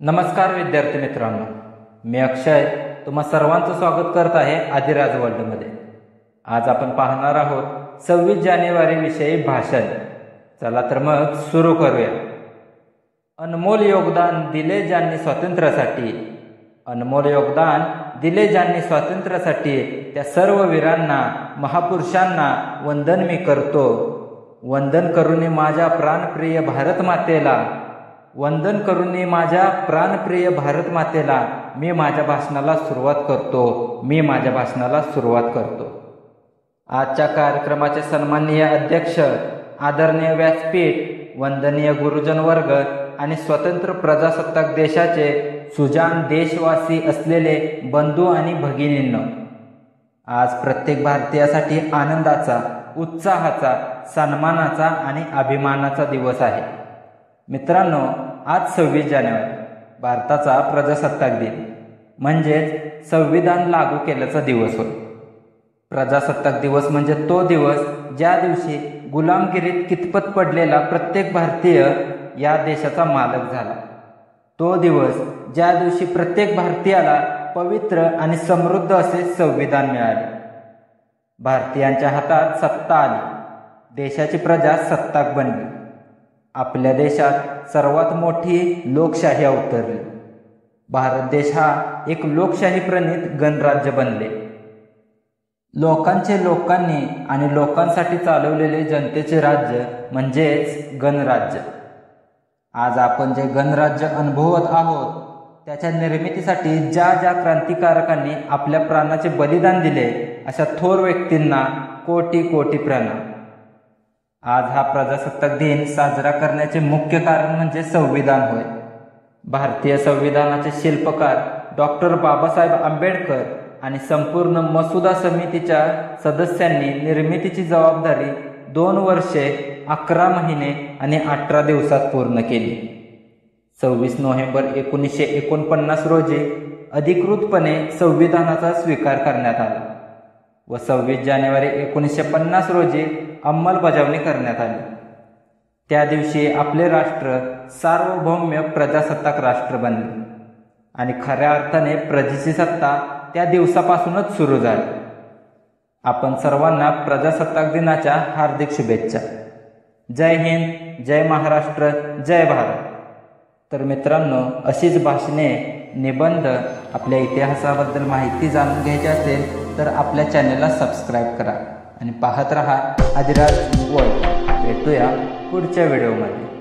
नमस्कार विद्यार्थी मित्रांनो, मी अक्षय तुम्हा सर्वांचं स्वागत करत आहे आदिराज वर्ल्डमध्ये। आज आपण पाहणार आहोत 26 जानेवारी विषयी भाषण। चला तर मग सुरू करूया। अनमोल योगदान दिले ज्यांनी स्वातंत्र्यासाठी, अनमोल योगदान दिले ज्यांनी स्वातंत्र्यासाठी, त्या सर्व वीरांना महापुरुषांना वंदन मी करतो। वंदन करून माझ्या प्राणप्रिय भारत मातेला, वंदन करून माझ्या प्राणप्रिय भारत मातेला मी माझ्या भाषणाला सुरुवात करतो। आजच्या कार्यक्रमाचे सन्माननीय अध्यक्ष, आदरणीय व्यासपीठ, वंदनीय गुरुजन वर्ग आणि स्वतंत्र प्रजासत्ताक देशाचे सुजाण देशवासी असलेले बंधू आणि भगिनींनो, आज प्रत्येक भारतीयासाठी आनंदाचा, उत्साहाचा, सन्मानाचा आणि अभिमानाचा दिवस आहे। मित्रांनो, आज 26 जानेवारी भारताचा प्रजासत्ताक दिन म्हणजेच संविधान लागू केल्याचा दिवस होय। प्रजासत्ताक दिवस म्हणजे तो दिवस ज्या दिवशी गुलामगिरीत कितपत पडलेला प्रत्येक भारतीय या देशाचा मालक झाला। तो दिवस ज्या दिवशी प्रत्येक भारतीयाला पवित्र आणि समृद्ध असे संविधान मिळाले। भारतीयांच्या हातात सत्ता आली, देशाची प्रजा सत्ताक बनली। आपल्या देशात सर्वात मोठी लोकशाही अवतरली। भारत देश हा एक लोकशाही प्रणित गणराज्य बनले। लोकांनी आणि लोकांसाठी चालवलेले जनतेचे राज्य म्हणजेच गणराज्य। आज आपण जे गणराज्य अनुभवत आहोत त्याच्या निर्मितीसाठी ज्या क्रांतिकारकांनी आपल्या प्राणाचे बलिदान दिले अशा थोर व्यक्तींना कोटी कोटी प्रणाम। आज हा प्रजासत्ताक दिन साजरा करण्याचे मुख्य कारण म्हणजे संविधान होय। भारतीय संविधानाचे शिल्पकार डॉक्टर बाबासाहेब आंबेडकर आणि संपूर्ण मसुदा समितीच्या सदस्यांनी निर्मितीची जबाबदारी 2 वर्षे 11 महिने आणि 18 दिवसात पूर्ण केली। 26 नोव्हेंबर 1949 रोजी अधिकृतपणे संविधानाचा स्वीकार करण्यात आला व 26 जानेवारी 1950 रोजी अंमलबजावणी करण्यात आली। त्या दिवशी आपले राष्ट्र सार्वभौम प्रजासत्ताक राष्ट्र बनले आणि खऱ्या अर्थाने प्रजेची सत्ता त्या दिवसापासूनच सुरू झाली। आपण सर्वांना प्रजासत्ताक दिनाच्या हार्दिक शुभेच्छा। जय हिंद, जय महाराष्ट्र, जय भारत। तर मित्रांनो, अशीच भाषणे, निबंध, आपल्या इतिहासाबद्दल माहिती जाणून घ्यायची असेल तर आपल्या चॅनलला सबस्क्राईब करा आणि पाहत रहा आदिराज वर्ल्ड। भेटूया पुढच्या व्हिडिओमध्ये।